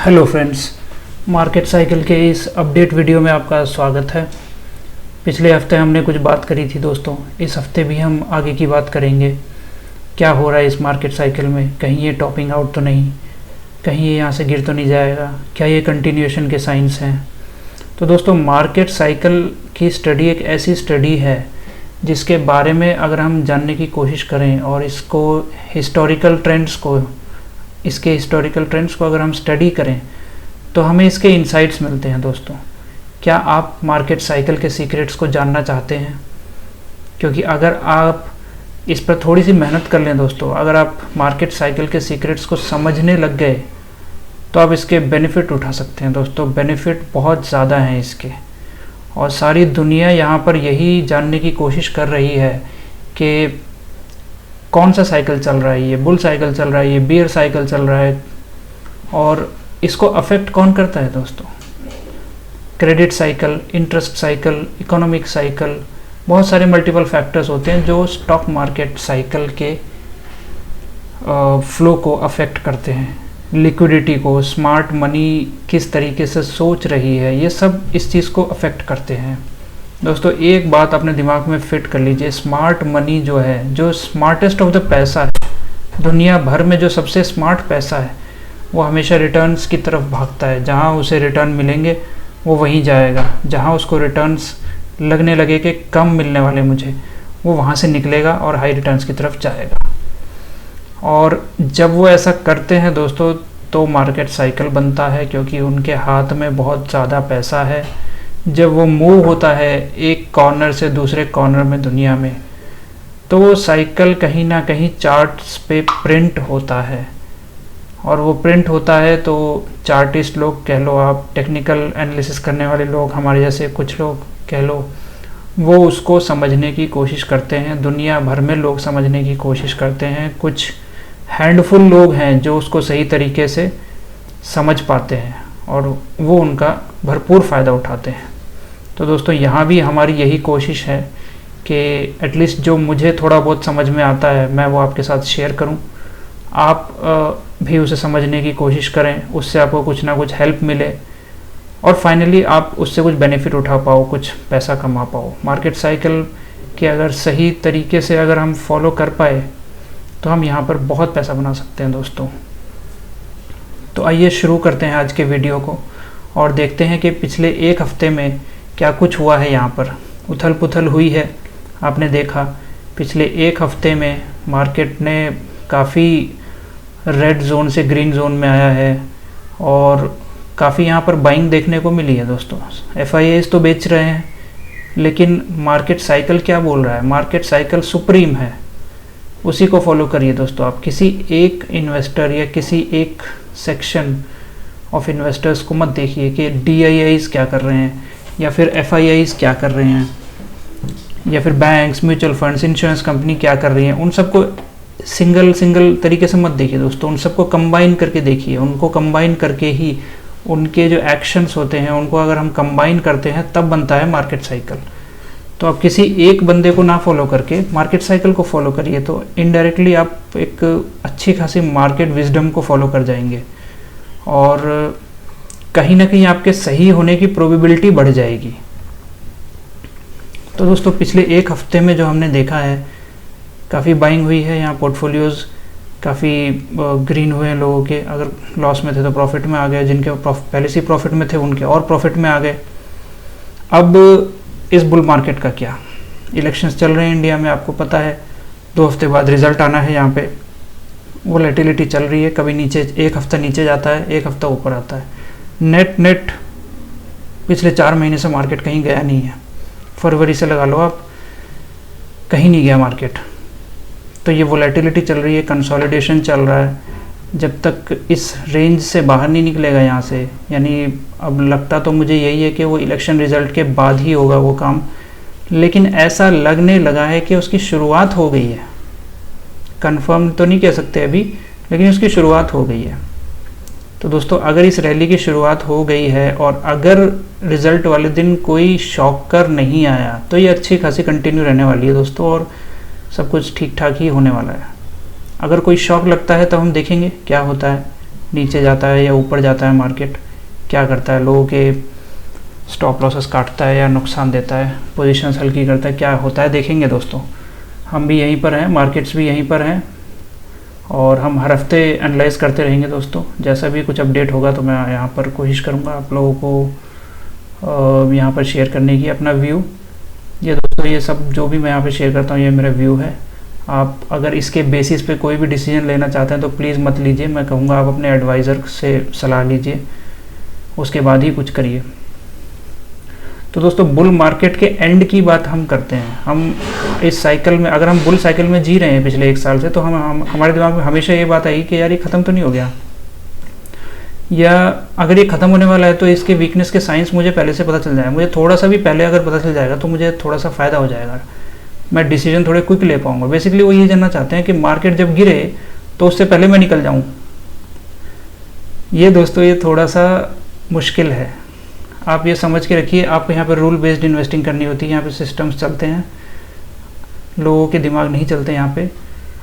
Hello friends, market cycle के इस update video में आपका स्वागत है। पिछले हफ्ते हमने कुछ बात करी थी दोस्तों, इस हफ्ते भी हम आगे की बात करेंगे। क्या हो रहा है इस मार्केट साइकिल में, कहीं ये टॉपिंग आउट तो नहीं, कहीं ये यहाँ से गिर तो नहीं जाएगा, क्या ये कंटिन्यूएशन के साइंस हैं। तो दोस्तों, मार्केट साइकिल की स्टडी एक ऐसी स्टडी है जिसके बारे में अगर हम जानने की कोशिश करें और इसके हिस्टोरिकल ट्रेंड्स को अगर हम स्टडी करें तो हमें इसके इंसाइट्स मिलते हैं। दोस्तों, क्या आप मार्केट साइकिल के सीक्रेट्स को जानना चाहते हैं? क्योंकि अगर आप इस पर थोड़ी सी मेहनत कर लें दोस्तों, अगर आप मार्केट साइकिल के सीक्रेट्स को समझने लग गए तो आप इसके बेनिफिट उठा सकते हैं। दोस्तों, बेनिफिट बहुत ज़्यादा हैं इसके, और सारी दुनिया यहाँ पर यही जानने की कोशिश कर रही है कि कौन सा साइकिल चल रहा है, ये बुल साइकिल चल रहा है, ये बियर साइकिल चल रहा है, और इसको अफेक्ट कौन करता है दोस्तों? Credit cycle, interest cycle, economic cycle, बहुत सारे मल्टीपल फैक्टर्स होते हैं जो स्टॉक मार्केट साइकिल के फ्लो को अफेक्ट करते हैं। लिक्विडिटी को, स्मार्ट मनी किस तरीके से सोच रही है, ये सब इस चीज़ को अफेक्ट करते हैं। दोस्तों, एक बात अपने दिमाग में फिट कर लीजिए, स्मार्ट मनी जो है, जो स्मार्टेस्ट ऑफ द पैसा है, दुनिया भर में जो सबसे स्मार्ट पैसा है, वो हमेशा रिटर्न्स की तरफ भागता है। जहाँ उसे रिटर्न मिलेंगे वो वहीं जाएगा, जहाँ उसको रिटर्न्स लगने लगे कि कम मिलने वाले मुझे, वो वहाँ से निकलेगा और हाई रिटर्न्स की तरफ जाएगा। और जब वो ऐसा करते हैं दोस्तों तो मार्केट साइकिल बनता है, क्योंकि उनके हाथ में बहुत ज़्यादा पैसा है। जब वो मूव होता है एक कॉर्नर से दूसरे कॉर्नर में दुनिया में, तो वो साइकिल कहीं ना कहीं चार्ट्स पे प्रिंट होता है, और वो प्रिंट होता है तो चार्टिस्ट लोग कह लो, आप टेक्निकल एनालिसिस करने वाले लोग, हमारे जैसे कुछ लोग कह लो, वो उसको समझने की कोशिश करते हैं। दुनिया भर में लोग समझने की कोशिश करते हैं, कुछ हैंडफुल लोग हैं जो उसको सही तरीके से समझ पाते हैं और वो उनका भरपूर फ़ायदा उठाते हैं। तो दोस्तों, यहाँ भी हमारी यही कोशिश है कि एटलीस्ट जो मुझे थोड़ा बहुत समझ में आता है मैं वो आपके साथ शेयर करूँ, आप भी उसे समझने की कोशिश करें, उससे आपको कुछ ना कुछ हेल्प मिले और फाइनली आप उससे कुछ बेनिफिट उठा पाओ, कुछ पैसा कमा पाओ। मार्केट साइकिल के अगर सही तरीके से अगर हम फॉलो कर पाए तो हम यहाँ पर बहुत पैसा बना सकते हैं दोस्तों। तो आइए शुरू करते हैं आज के वीडियो को और देखते हैं कि पिछले एक हफ्ते में क्या कुछ हुआ है। यहाँ पर उथल पुथल हुई है, आपने देखा पिछले एक हफ्ते में मार्केट ने काफ़ी रेड जोन से ग्रीन जोन में आया है और काफ़ी यहाँ पर बाइंग देखने को मिली है दोस्तों। FIAs तो बेच रहे हैं, लेकिन मार्केट साइकिल क्या बोल रहा है? मार्केट साइकिल सुप्रीम है, उसी को फॉलो करिए दोस्तों। आप किसी एक इन्वेस्टर या किसी एक सेक्शन ऑफ इन्वेस्टर्स को मत देखिए कि DIIs क्या कर रहे हैं या फिर FIIs क्या कर रहे हैं या फिर banks, mutual funds, insurance company क्या कर रही हैं। उन सबको सिंगल तरीके से मत देखिए दोस्तों, उन सबको कंबाइन करके देखिए। उनको कंबाइन करके ही उनके जो एक्शंस होते हैं उनको अगर हम कंबाइन करते हैं तब बनता है मार्केट साइकिल। तो आप किसी एक बंदे को ना फॉलो करके मार्केट साइकिल को फॉलो करिए, तो इनडायरेक्टली आप एक अच्छी खासी मार्केट विजडम को फॉलो कर जाएंगे और कहीं ना कहीं आपके सही होने की प्रोबेबिलिटी बढ़ जाएगी। तो दोस्तों, पिछले एक हफ्ते में जो हमने देखा है, काफ़ी बाइंग हुई है। यहाँ पोर्टफोलियोज़ काफ़ी ग्रीन हुए हैं लोगों के, अगर लॉस में थे तो प्रॉफिट में आ गए, जिनके पहले से प्रॉफिट में थे उनके और प्रॉफिट में आ गए। अब इस बुल मार्केट का क्या? इलेक्शंस चल रहे हैं इंडिया में, आपको पता है 2 हफ्ते बाद रिजल्ट आना है। यहाँ पे वोलेटिलिटी चल रही है, कभी नीचे, एक हफ्ता नीचे जाता है, एक हफ्ता ऊपर आता है। नेट पिछले 4 महीने से मार्केट कहीं गया नहीं है। फरवरी से लगा लो आप, कहीं नहीं गया मार्केट। तो ये वोलेटिलिटी चल रही है, कंसोलिडेशन चल रहा है। जब तक इस रेंज से बाहर नहीं निकलेगा यहाँ से, यानी अब लगता तो मुझे यही है कि वो इलेक्शन रिजल्ट के बाद ही होगा वो काम, लेकिन ऐसा लगने लगा है कि उसकी शुरुआत हो गई है। कंफर्म तो नहीं कह सकते अभी, लेकिन उसकी शुरुआत हो गई है। तो दोस्तों, अगर इस रैली की शुरुआत हो गई है और अगर रिजल्ट वाले दिन कोई शॉकर नहीं आया तो ये अच्छी खासी कंटिन्यू रहने वाली है दोस्तों, और सब कुछ ठीक ठाक ही होने वाला है। अगर कोई शॉक लगता है तो हम देखेंगे क्या होता है। नीचे जाता है या ऊपर जाता है मार्केट, क्या करता है, लोगों के स्टॉप लॉसेस काटता है या नुकसान देता है, पोजीशंस हल्की करता है, क्या होता है देखेंगे दोस्तों। हम भी यहीं पर हैं, मार्केट्स भी यहीं पर हैं, और हम हर हफ्ते एनालाइज करते रहेंगे दोस्तों। जैसा भी कुछ अपडेट होगा तो मैं यहाँ पर कोशिश करूँगा आप लोगों को यहाँ पर शेयर करने की अपना व्यू। ये दोस्तों ये सब जो भी मैं यहाँ पे शेयर करता हूँ ये मेरा व्यू है। आप अगर इसके बेसिस पे कोई भी डिसीजन लेना चाहते हैं तो प्लीज़ मत लीजिए, मैं कहूँगा आप अपने एडवाइज़र से सलाह लीजिए, उसके बाद ही कुछ करिए। तो दोस्तों बुल मार्केट के एंड की बात हम करते हैं। हम इस साइकिल में, अगर हम बुल साइकिल में जी रहे हैं पिछले 1 साल से, तो हम हमारे दिमाग में हमेशा ये बात आई कि यार ये ख़त्म तो नहीं हो गया, या अगर ये ख़त्म होने वाला है तो इसके वीकनेस के साइंस मुझे पहले से पता चल जाए, मुझे थोड़ा सा भी पहले अगर पता चल जाएगा तो मुझे थोड़ा सा फ़ायदा हो जाएगा, मैं डिसीजन थोड़े क्विक ले पाऊँगा। बेसिकली वो ये जानना चाहते हैं कि मार्केट जब गिरे तो उससे पहले मैं निकल जाऊँ। ये दोस्तों ये थोड़ा सा मुश्किल है, आप ये समझ के रखिए। आपको यहाँ पर रूल बेस्ड इन्वेस्टिंग करनी होती है, यहाँ पे सिस्टम्स चलते हैं, लोगों के दिमाग नहीं चलते। यहाँ पे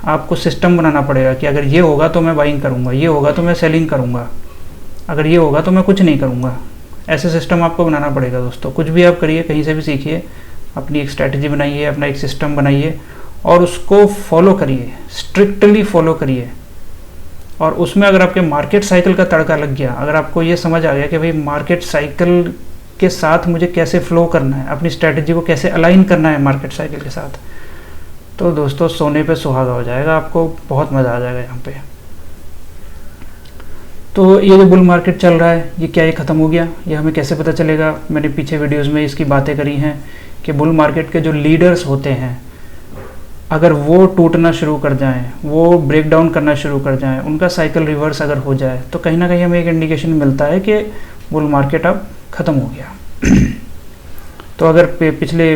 आपको सिस्टम बनाना पड़ेगा कि अगर ये होगा तो मैं बाइंग करूँगा, ये होगा तो मैं सेलिंग करूँगा, अगर ये होगा तो मैं कुछ नहीं करूँगा। ऐसे सिस्टम आपको बनाना पड़ेगा दोस्तों। कुछ भी आप करिए, कहीं से भी सीखिए, अपनी एक स्ट्रैटेजी बनाइए, अपना एक सिस्टम बनाइए और उसको फॉलो करिए, स्ट्रिक्टली फॉलो करिए। और उसमें अगर आपके मार्केट साइकिल का तड़का लग गया, अगर आपको ये समझ आ गया कि भाई मार्केट साइकिल के साथ मुझे कैसे फ्लो करना है, अपनी स्ट्रैटेजी को कैसे अलाइन करना है मार्केट साइकिल के साथ, तो दोस्तों सोने पे सुहागा हो जाएगा, आपको बहुत मज़ा आ जाएगा यहाँ पे। तो ये जो बुल मार्केट चल रहा है ये क्या ये ख़त्म हो गया, ये हमें कैसे पता चलेगा? मैंने पीछे वीडियोज़ में इसकी बातें करी हैं कि बुल मार्केट के जो लीडर्स होते हैं अगर वो टूटना शुरू कर जाएं, वो ब्रेक डाउन करना शुरू कर जाएं, उनका साइकिल रिवर्स अगर हो जाए, तो कहीं ना कहीं हमें एक इंडिकेशन मिलता है कि बुल मार्केट अब ख़त्म हो गया। तो अगर पिछले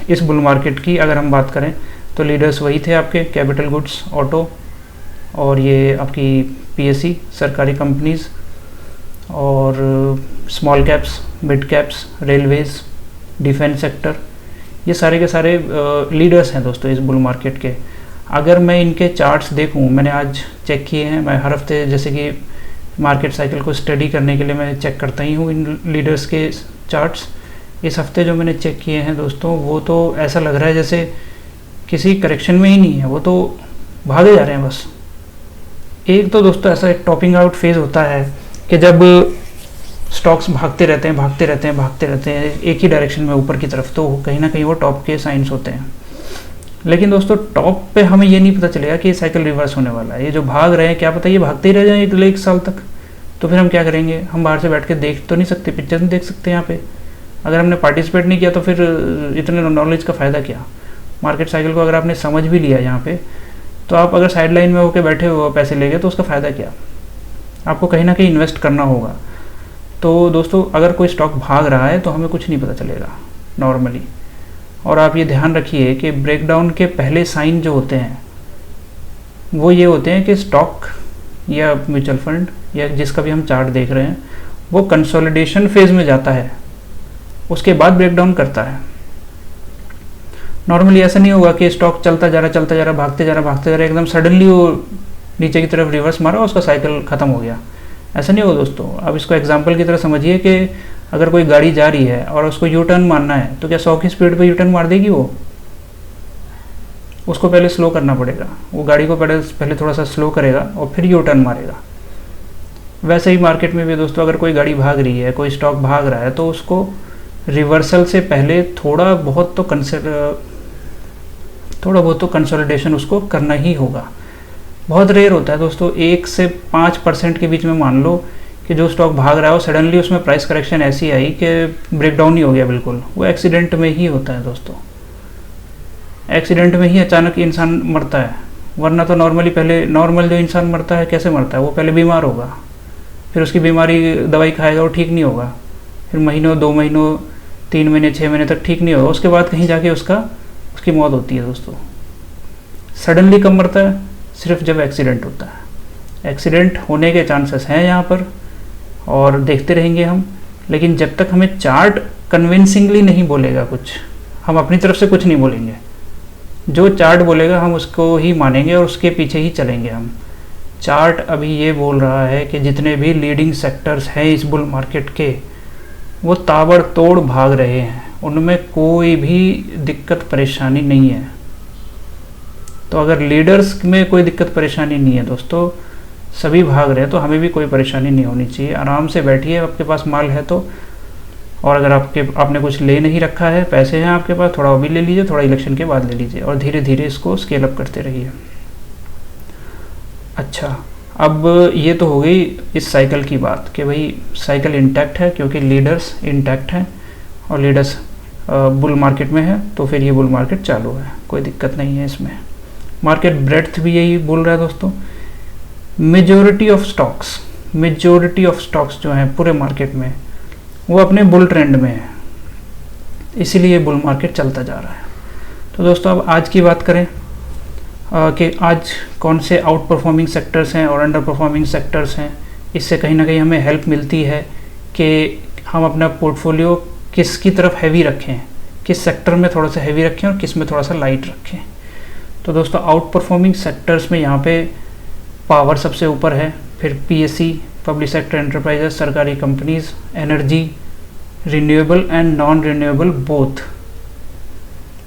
इस बुल मार्केट की अगर हम बात करें तो लीडर्स वही थे आपके, कैपिटल गुड्स, ऑटो, और ये आपकी पीएससी सरकारी कंपनीज़, और small caps, mid caps, Railways, defence sector, ये सारे के सारे लीडर्स हैं दोस्तों इस बुल मार्केट के। अगर मैं इनके चार्ट्स देखूं, मैंने आज चेक किए हैं, मैं हर हफ्ते जैसे कि मार्केट साइकिल को स्टडी करने के लिए मैं चेक करता ही हूँ इन लीडर्स के चार्ट्स। इस हफ्ते जो मैंने चेक किए हैं दोस्तों, वो तो ऐसा लग रहा है जैसे किसी करेक्शन में ही नहीं है, वो तो भागे जा रहे हैं बस। एक तो दोस्तों ऐसा एक टॉपिंग आउट फेज़ होता है कि जब स्टॉक्स भागते रहते हैं एक ही डायरेक्शन में ऊपर की तरफ, तो कहीं ना कहीं वो टॉप के साइंस होते हैं। लेकिन दोस्तों टॉप पे हमें ये नहीं पता चलेगा कि ये साइकिल रिवर्स होने वाला है। ये जो भाग रहे हैं, क्या पता ये भागते ही रह जाए अगले 1 साल तक, तो फिर हम क्या करेंगे? हम बाहर से बैठ के देख तो नहीं सकते, पिक्चर नहीं देख सकते यहाँ पे। अगर हमने पार्टिसिपेट नहीं किया तो फिर इतने नॉलेज का फ़ायदा क्या? मार्केट साइकिल को अगर आपने समझ भी लिया यहाँ पे, तो आप अगर साइड लाइन में होकर बैठे हो पैसे लेके, तो उसका फ़ायदा क्या? आपको कहीं ना कहीं इन्वेस्ट करना होगा। तो दोस्तों अगर कोई स्टॉक भाग रहा है तो हमें कुछ नहीं पता चलेगा नॉर्मली। और आप ये ध्यान रखिए कि ब्रेकडाउन के पहले साइन जो होते हैं वो ये होते हैं कि स्टॉक या म्यूचुअल फंड या जिसका भी हम चार्ट देख रहे हैं वो कंसोलिडेशन फेज़ में जाता है, उसके बाद ब्रेकडाउन करता है। नॉर्मली ऐसा नहीं होगा कि स्टॉक चलता जा रहा भागते जा रहा एकदम सडनली वो नीचे की तरफ रिवर्स मारा, उसका साइकिल ख़त्म हो गया। ऐसा नहीं होगा दोस्तों। अब इसको एग्जांपल की तरह समझिए कि अगर कोई गाड़ी जा रही है और उसको यू टर्न मारना है, तो क्या 100 की स्पीड पे यू टर्न मार देगी वो? उसको पहले स्लो करना पड़ेगा, वो गाड़ी को पहले थोड़ा सा स्लो करेगा और फिर यू टर्न मारेगा। वैसे ही मार्केट में भी दोस्तों अगर कोई गाड़ी भाग रही है, कोई स्टॉक भाग रहा है, तो उसको रिवर्सल से पहले थोड़ा बहुत तो कंसोलिडेशन उसको करना ही होगा। बहुत रेयर होता है दोस्तों, 1 से 5% के बीच में मान लो कि जो स्टॉक भाग रहा है वो सडनली उसमें प्राइस करेक्शन ऐसी आई कि ब्रेकडाउन ही हो गया बिल्कुल। वो एक्सीडेंट में ही होता है दोस्तों, एक्सीडेंट में ही अचानक इंसान मरता है। वरना तो नॉर्मल जो इंसान मरता है कैसे मरता है? वो पहले बीमार होगा, फिर उसकी बीमारी दवाई खाएगा, वो ठीक नहीं होगा, फिर महीनों 2 महीनों 3 महीने 6 महीने तक ठीक नहीं होगा, उसके बाद कहीं जाके उसकी मौत होती है दोस्तों। सडनली कब मरता है? सिर्फ जब एक्सीडेंट होता है। एक्सीडेंट होने के चांसेस हैं यहाँ पर और देखते रहेंगे हम। लेकिन जब तक हमें चार्ट कन्विंसिंगली नहीं बोलेगा कुछ, हम अपनी तरफ से कुछ नहीं बोलेंगे। जो चार्ट बोलेगा हम उसको ही मानेंगे और उसके पीछे ही चलेंगे हम। चार्ट अभी ये बोल रहा है कि जितने भी लीडिंग सेक्टर्स हैं इस बुल मार्केट के, वो ताबड़तोड़ भाग रहे हैं, उनमें कोई भी दिक्कत परेशानी नहीं है। तो अगर लीडर्स में कोई दिक्कत परेशानी नहीं है दोस्तों, सभी भाग रहे हैं, तो हमें भी कोई परेशानी नहीं होनी चाहिए। आराम से बैठिए, आपके पास माल है तो, और अगर आपने कुछ ले नहीं रखा है, पैसे हैं आपके पास, थोड़ा अभी ले लीजिए, थोड़ा इलेक्शन के बाद ले लीजिए, और धीरे धीरे इसको स्केल अप करते रहिए। अच्छा, अब ये तो हो गई इस साइकिल की बात कि भाई साइकिल इंटैक्ट है क्योंकि लीडर्स इंटैक्ट हैं और लीडर्स बुल मार्केट में है, तो फिर ये बुल मार्केट चालू है, कोई दिक्कत नहीं है इसमें। मार्केट ब्रेड्थ भी यही बोल रहा है दोस्तों। मेजॉरिटी ऑफ स्टॉक्स जो हैं पूरे मार्केट में वो अपने बुल ट्रेंड में है, इसीलिए बुल मार्केट चलता जा रहा है। तो दोस्तों अब आज की बात करें कि आज कौन से आउट परफॉर्मिंग सेक्टर्स हैं और अंडर परफॉर्मिंग सेक्टर्स हैं। इससे कहीं ना कहीं हमें हेल्प मिलती है कि हम अपना पोर्टफोलियो किसकी तरफ हैवी रखें, किस सेक्टर में थोड़ा सा हैवी रखें और किस में थोड़ा सा लाइट रखें। तो दोस्तों आउट परफॉर्मिंग सेक्टर्स में यहाँ पे पावर सबसे ऊपर है, फिर पीएससी पब्लिक सेक्टर एंटरप्राइजेस सरकारी companies, energy, renewable and non renewable both.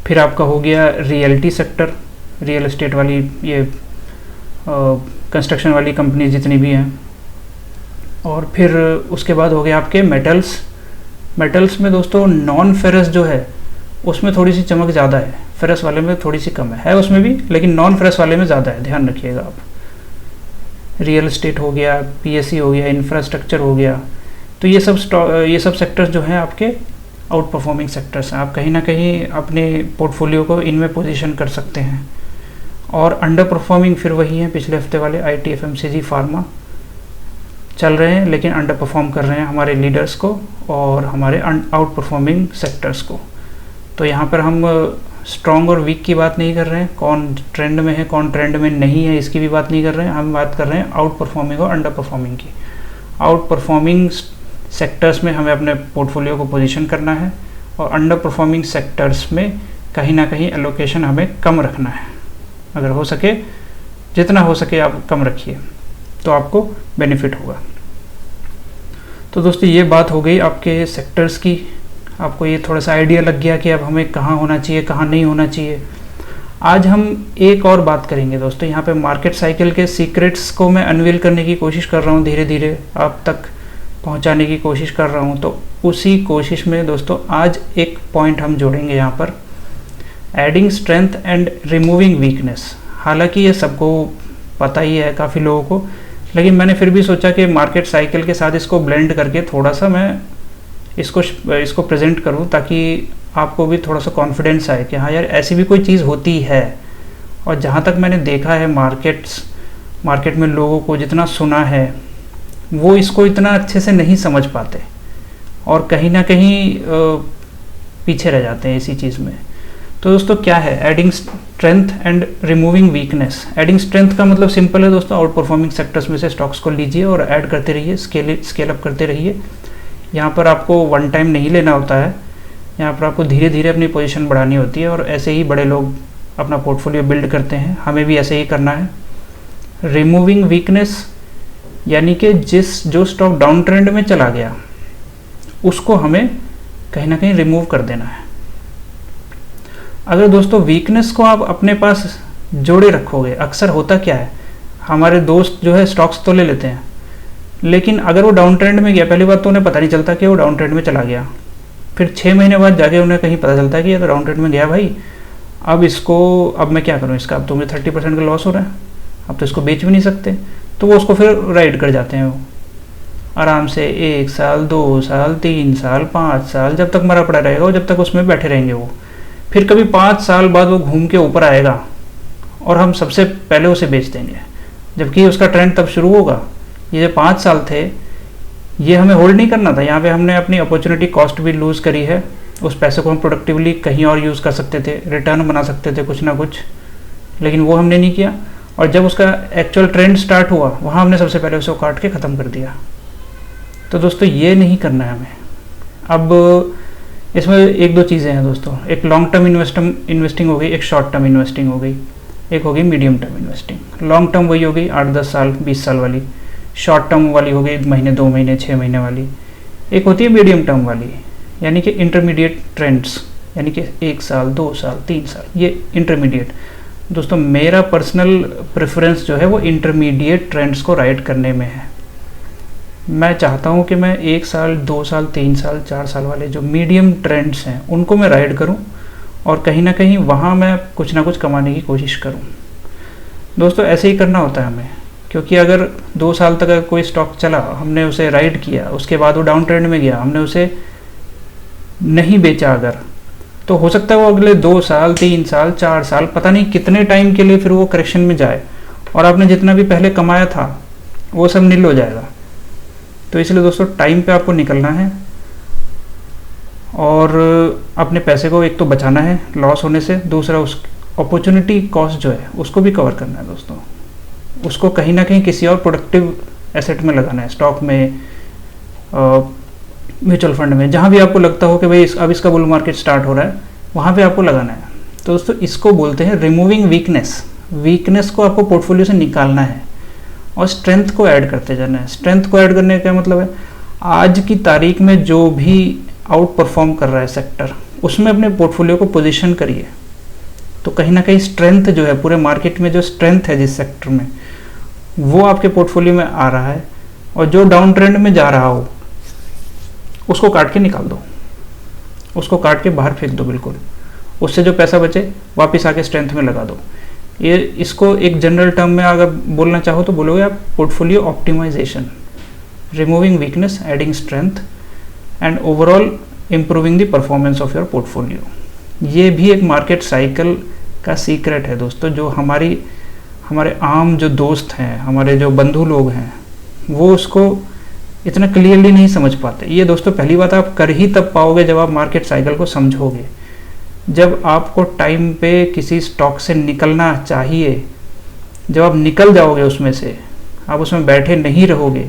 फिर आपका हो गया रियल्टी सेक्टर, रियल एस्टेट वाली ये कंस्ट्रक्शन वाली कंपनी जितनी भी हैं। और फिर उसके बाद हो गया आपके मेटल्स में दोस्तों नॉन फेरस जो है उसमें थोड़ी सी चमक ज़्यादा है, फेरस वाले में थोड़ी सी कम है उसमें भी, लेकिन नॉन फेरस वाले में ज़्यादा है, ध्यान रखिएगा आप। रियल एस्टेट हो गया, पीएससी हो गया, इंफ्रास्ट्रक्चर हो गया, तो ये सब सेक्टर्स जो हैं आपके आउट परफॉर्मिंग सेक्टर्स हैं। आप कहीं ना कहीं अपने पोर्टफोलियो को इनमें पोजीशन कर सकते हैं। और अंडर परफॉर्मिंग फिर वही है पिछले हफ्ते वाले, आईटी, एफएमसीजी, फार्मा चल रहे हैं, लेकिन अंडर परफॉर्म कर रहे हैं हमारे लीडर्स को और हमारे आउट परफॉर्मिंग सेक्टर्स को। तो यहाँ पर हम स्ट्रॉन्ग और वीक की बात नहीं कर रहे हैं, कौन ट्रेंड में है कौन ट्रेंड में नहीं है इसकी भी बात नहीं कर रहे हैं, हम बात कर रहे हैं आउट परफॉर्मिंग और अंडर परफॉर्मिंग की। आउट परफॉर्मिंग सेक्टर्स में हमें अपने पोर्टफोलियो को पोजीशन करना है और अंडर परफॉर्मिंग सेक्टर्स में कहीं ना कहीं एलोकेशन हमें कम रखना है। अगर हो सके, जितना हो सके आप कम रखिए तो आपको बेनिफिट होगा। तो दोस्तों ये बात हो गई आपके सेक्टर्स की, आपको ये थोड़ा सा आइडिया लग गया कि अब हमें कहाँ होना चाहिए कहाँ नहीं होना चाहिए। आज हम एक और बात करेंगे दोस्तों, यहाँ पे मार्केट साइकिल के सीक्रेट्स को मैं अनवील करने की कोशिश कर रहा हूँ, धीरे धीरे आप तक पहुँचाने की कोशिश कर रहा हूँ। तो उसी कोशिश में दोस्तों आज एक पॉइंट हम जोड़ेंगे यहाँ पर, adding strength and removing weakness. हालांकि ये सबको पता ही है काफ़ी लोगों को, लेकिन मैंने फिर भी सोचा कि मार्केट साइकिल के साथ इसको ब्लेंड करके थोड़ा सा मैं इसको प्रेजेंट करूं, ताकि आपको भी थोड़ा सा कॉन्फिडेंस आए कि हाँ यार ऐसी भी कोई चीज़ होती है। और जहाँ तक मैंने देखा है मार्केट में लोगों को जितना सुना है, वो इसको इतना अच्छे से नहीं समझ पाते और कहीं ना कहीं पीछे रह जाते हैं इसी चीज़ में। तो दोस्तों क्या है adding strength and removing weakness. Adding strength का मतलब सिंपल है दोस्तों, आउट परफॉर्मिंग सेक्टर्स में से स्टॉक्स को लीजिए और ऐड करते रहिए, स्केल अप करते रहिए। यहाँ पर आपको वन टाइम नहीं लेना होता है, यहाँ पर आपको धीरे धीरे अपनी पोजीशन बढ़ानी होती है, और ऐसे ही बड़े लोग अपना पोर्टफोलियो बिल्ड करते हैं, हमें भी ऐसे ही करना है। रिमूविंग वीकनेस यानी कि जो स्टॉक डाउन ट्रेंड में चला गया उसको हमें कहीं ना कहीं रिमूव कर देना है। अगर दोस्तों वीकनेस को आप अपने पास जोड़े रखोगे, अक्सर होता क्या है, हमारे दोस्त जो है स्टॉक्स तो ले लेते हैं, लेकिन अगर वो डाउन ट्रेंड में गया, पहली बात तो उन्हें पता नहीं चलता कि वो डाउन ट्रेंड में चला गया, फिर 6 महीने बाद जाके उन्हें कहीं पता चलता है कि ये तो डाउन ट्रेंड में गया भाई, अब मैं क्या करूँ इसका, अब तो मुझे 30% का लॉस हो रहा है, अब तो इसको बेच भी नहीं सकते। तो वो उसको फिर राइड कर जाते हैं, वो आराम से 1 साल 2 साल 3 साल 5 साल जब तक मरा पड़ा रहेगा वो, जब तक उसमें बैठे रहेंगे वो। फिर कभी 5 साल बाद वो घूम के ऊपर आएगा और हम सबसे पहले उसे बेच देंगे, जबकि उसका ट्रेंड तब शुरू होगा। ये जो 5 साल थे ये हमें होल्ड नहीं करना था, यहाँ पे हमने अपनी अपॉर्चुनिटी कॉस्ट भी लूज़ करी है। उस पैसे को हम प्रोडक्टिवली कहीं और यूज़ कर सकते थे, रिटर्न बना सकते थे कुछ ना कुछ, लेकिन वो हमने नहीं किया। और जब उसका एक्चुअल ट्रेंड स्टार्ट हुआ वहाँ हमने सबसे पहले उसे काट के ख़त्म कर दिया। तो दोस्तों ये नहीं करना है हमें। अब इसमें 1-2 चीज़ें हैं दोस्तों, एक लॉन्ग टर्म इन्वेस्टिंग हो गई, एक शॉर्ट टर्म इन्वेस्टिंग हो गई। एक होगी medium term investing. Long term वही होगी 8-10 साल 20 साल वाली। शॉर्ट टर्म वाली हो गई महीने 2 महीने 6 महीने वाली। एक होती है मीडियम टर्म वाली, यानी कि इंटरमीडिएट ट्रेंड्स, यानी कि 1 साल 2 साल 3 साल, ये इंटरमीडिएट। दोस्तों मेरा पर्सनल प्रेफरेंस जो है वो इंटरमीडिएट ट्रेंड्स को राइड करने में है। मैं चाहता हूँ कि मैं 1 साल 2 साल 3 साल 4 साल वाले जो मीडियम ट्रेंड्स हैं उनको मैं राइड करूँ और कहीं ना कहीं वहाँ मैं कुछ ना कुछ कमाने की कोशिश करूँ। दोस्तों ऐसे ही करना होता है हमें, क्योंकि अगर 2 साल तक अगर कोई स्टॉक चला, हमने उसे राइड किया, उसके बाद वो डाउन ट्रेंड में गया, हमने उसे नहीं बेचा अगर, तो हो सकता है वो अगले 2 साल 3 साल 4 साल पता नहीं कितने टाइम के लिए फिर वो करेक्शन में जाए और आपने जितना भी पहले कमाया था वो सब नील हो जाएगा। तो इसलिए दोस्तों टाइम पे आपको निकलना है और अपने पैसे को एक तो बचाना है लॉस होने से, दूसरा उस अपॉर्चुनिटी कॉस्ट जो है उसको भी कवर करना है दोस्तों। उसको कहीं ना कहीं किसी और प्रोडक्टिव एसेट में लगाना है, स्टॉक में, म्यूचुअल फंड में, जहाँ भी आपको लगता हो कि भाई अब इसका बुल मार्केट स्टार्ट हो रहा है वहाँ पे आपको लगाना है। तो दोस्तों इसको बोलते हैं रिमूविंग वीकनेस। वीकनेस को आपको पोर्टफोलियो से निकालना है और स्ट्रेंथ को ऐड करते जाना है। स्ट्रेंथ को ऐड करने का क्या मतलब है, आज की तारीख में जो भी आउट परफॉर्म कर रहा है सेक्टर, उसमें अपने पोर्टफोलियो को पोजीशन करिए। तो कहीं ना कहीं स्ट्रेंथ जो है पूरे मार्केट में, जो स्ट्रेंथ है जिस सेक्टर में, वो आपके पोर्टफोलियो में आ रहा है, और जो डाउन ट्रेंड में जा रहा हो उसको काट के निकाल दो, उसको काट के बाहर फेंक दो बिल्कुल। उससे जो पैसा बचे वापस आके स्ट्रेंथ में लगा दो। ये इसको एक जनरल टर्म में अगर बोलना चाहो तो बोलोगे आप portfolio optimisation, removing weakness, adding strength and overall improving the performance of your portfolio. ये भी एक मार्केट साइकिल का सीक्रेट है दोस्तों, जो हमारे आम जो दोस्त हैं, हमारे जो बंधु लोग हैं, वो उसको इतना क्लियरली नहीं समझ पाते। ये दोस्तों पहली बात आप कर ही तब पाओगे जब आप मार्केट साइकिल को समझोगे। जब आपको टाइम पे किसी स्टॉक से निकलना चाहिए, जब आप निकल जाओगे उसमें से, आप उसमें बैठे नहीं रहोगे,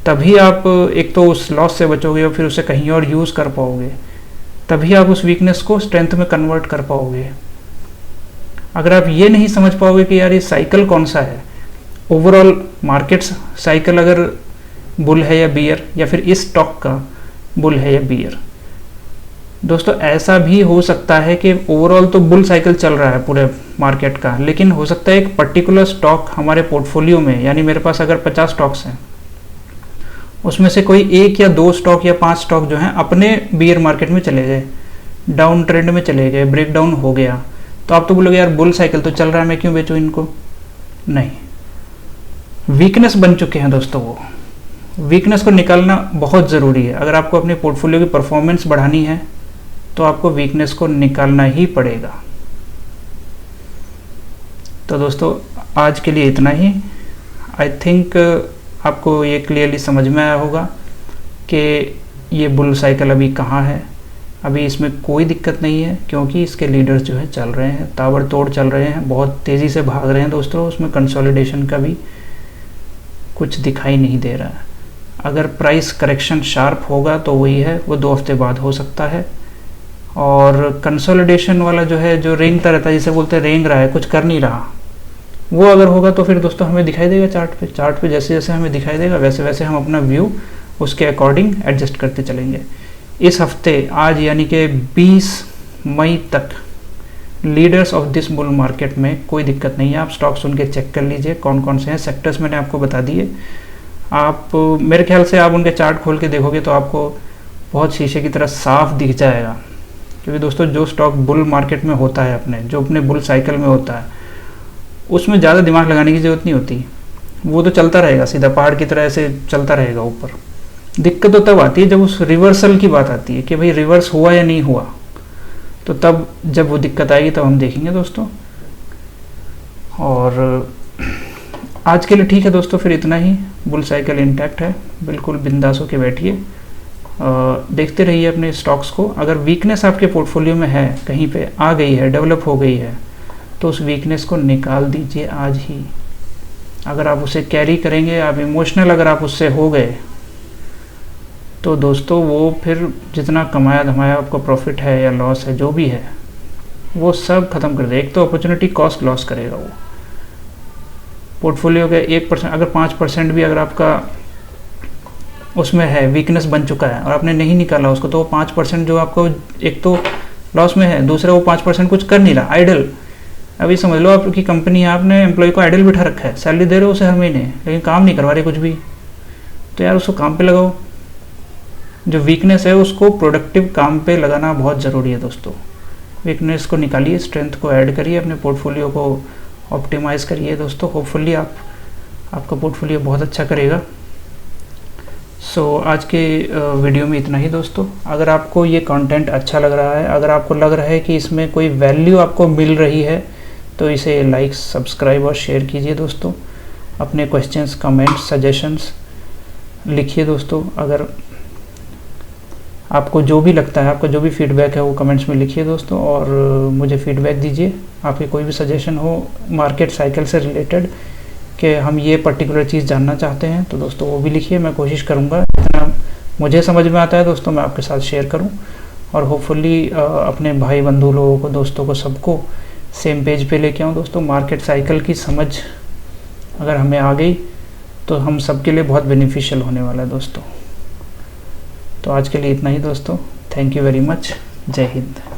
तभी आप एक तो उस लॉस से बचोगे और फिर उसे कहीं और यूज़ कर पाओगे। तभी आप उस वीकनेस को स्ट्रेंथ में कन्वर्ट कर पाओगे। अगर आप ये नहीं समझ पाओगे कि यार ये साइकिल कौन सा है, ओवरऑल मार्केट साइकिल अगर बुल है या बियर, या फिर इस स्टॉक का बुल है या बियर। दोस्तों ऐसा भी हो सकता है कि ओवरऑल तो बुल साइकिल चल रहा है पूरे मार्केट का, लेकिन हो सकता है एक पर्टिकुलर स्टॉक हमारे पोर्टफोलियो में, यानी मेरे पास अगर 50 स्टॉक्स हैं, उसमें से कोई 1 या 2 स्टॉक या 5 स्टॉक जो हैं अपने बियर मार्केट में चले गए, डाउन ट्रेंड में चले गए, ब्रेकडाउन हो गया, तो आप तो बोलोगे यार बुल साइकिल तो चल रहा है, मैं क्यों बेचूं इनको। नहीं, वीकनेस बन चुके हैं दोस्तों। वो वीकनेस को निकालना बहुत ज़रूरी है। अगर आपको अपने पोर्टफोलियो की परफॉर्मेंस बढ़ानी है तो आपको वीकनेस को निकालना ही पड़ेगा। तो दोस्तों आज के लिए इतना ही। आई थिंक आपको ये क्लियरली समझ में आया होगा कि ये बुल साइकिल अभी कहाँ है। अभी इसमें कोई दिक्कत नहीं है, क्योंकि इसके लीडर्स जो है चल रहे हैं, ताबड़तोड़ चल रहे हैं, बहुत तेज़ी से भाग रहे हैं दोस्तों। उसमें कंसोलिडेशन का भी कुछ दिखाई नहीं दे रहा है। अगर प्राइस करेक्शन शार्प होगा तो वही है, वो 2 हफ्ते बाद हो सकता है। और कंसोलिडेशन वाला जो है, जो रेंगता रहता है, जिसे बोलते हैं रेंग रहा है, कुछ कर नहीं रहा, वो अगर होगा तो फिर दोस्तों हमें दिखाई देगा चार्ट पे जैसे जैसे हमें दिखाई देगा वैसे वैसे हम अपना व्यू उसके अकॉर्डिंग एडजस्ट करते चलेंगे। इस हफ्ते आज यानी कि 20 मई तक leaders of this bull market में कोई दिक्कत नहीं है। आप स्टॉक सुन के चेक कर लीजिए कौन कौन से हैं। सेक्टर्स मैंने आपको बता दिए। आप मेरे ख्याल से आप उनके चार्ट खोल के देखोगे तो आपको बहुत शीशे की तरह साफ दिख जाएगा। क्योंकि दोस्तों जो स्टॉक बुल मार्केट में होता है, जो अपने बुल साइकिल में होता है, उसमें ज़्यादा दिमाग लगाने की ज़रूरत नहीं होती। वो तो चलता रहेगा सीधा पहाड़ की तरह ऐसे चलता रहेगा ऊपर। दिक्कत तो तब आती है जब उस रिवर्सल की बात आती है कि भाई रिवर्स हुआ या नहीं हुआ, तो तब जब वो दिक्कत आएगी तब हम देखेंगे दोस्तों। और आज के लिए ठीक है दोस्तों, फिर इतना ही। बुल साइकिल इंटैक्ट है, बिल्कुल बिंदास होके बैठिए, देखते रहिए अपने स्टॉक्स को। अगर वीकनेस आपके पोर्टफोलियो में है, कहीं पे आ गई है, डेवलप हो गई है, तो उस वीकनेस को निकाल दीजिए आज ही। अगर आप उसे कैरी करेंगे, आप इमोशनल अगर आप उससे हो गए, तो दोस्तों वो फिर जितना कमाया धमाया आपका प्रॉफिट है या लॉस है जो भी है, वो सब खत्म कर देगा। एक तो अपॉर्चुनिटी कॉस्ट लॉस करेगा वो। पोर्टफोलियो के 1% अगर 5% भी अगर आपका उसमें है वीकनेस बन चुका है और आपने नहीं निकाला उसको, तो वो 5% जो आपको एक तो लॉस में है, दूसरा वो 5% कुछ कर नहीं रहा, आइडल। अभी समझ लो आपकी कंपनी है, आपने एम्प्लॉय को आइडल बिठा रखा है, सैलरी दे रहे हो उसे हर महीने, लेकिन काम नहीं करवा रहे कुछ भी। तो यार उसको काम पे लगाओ। जो वीकनेस है उसको प्रोडक्टिव काम पे लगाना बहुत ज़रूरी है दोस्तों। वीकनेस को निकालिए, स्ट्रेंथ को ऐड करिए, अपने पोर्टफोलियो को ऑप्टिमाइज़ करिए दोस्तों। होपफुली आपका पोर्टफोलियो बहुत अच्छा करेगा। आज के वीडियो में इतना ही दोस्तों। अगर आपको ये कंटेंट अच्छा लग रहा है, अगर आपको लग रहा है कि इसमें कोई वैल्यू आपको मिल रही है, तो इसे लाइक, सब्सक्राइब और शेयर कीजिए दोस्तों। अपने क्वेश्चंस, कमेंट्स, सजेशंस लिखिए दोस्तों। अगर आपको जो भी लगता है, आपका जो भी फीडबैक है वो कमेंट्स में लिखिए दोस्तों, और मुझे फीडबैक दीजिए। आपके कोई भी सजेशन हो मार्केट साइकिल से रिलेटेड कि हम ये पर्टिकुलर चीज़ जानना चाहते हैं, तो दोस्तों वो भी लिखिए। मैं कोशिश करूँगा जितना मुझे समझ में आता है दोस्तों मैं आपके साथ शेयर करूँ, और होपफुली अपने भाई बंधु लोगों को, दोस्तों को, सबको सेम पेज पे लेके आऊँ दोस्तों। मार्केट साइकिल की समझ अगर हमें आ गई तो हम सबके लिए बहुत बेनिफिशियल होने वाला है दोस्तों। तो आज के लिए इतना ही दोस्तों। Thank you very much. जय हिंद।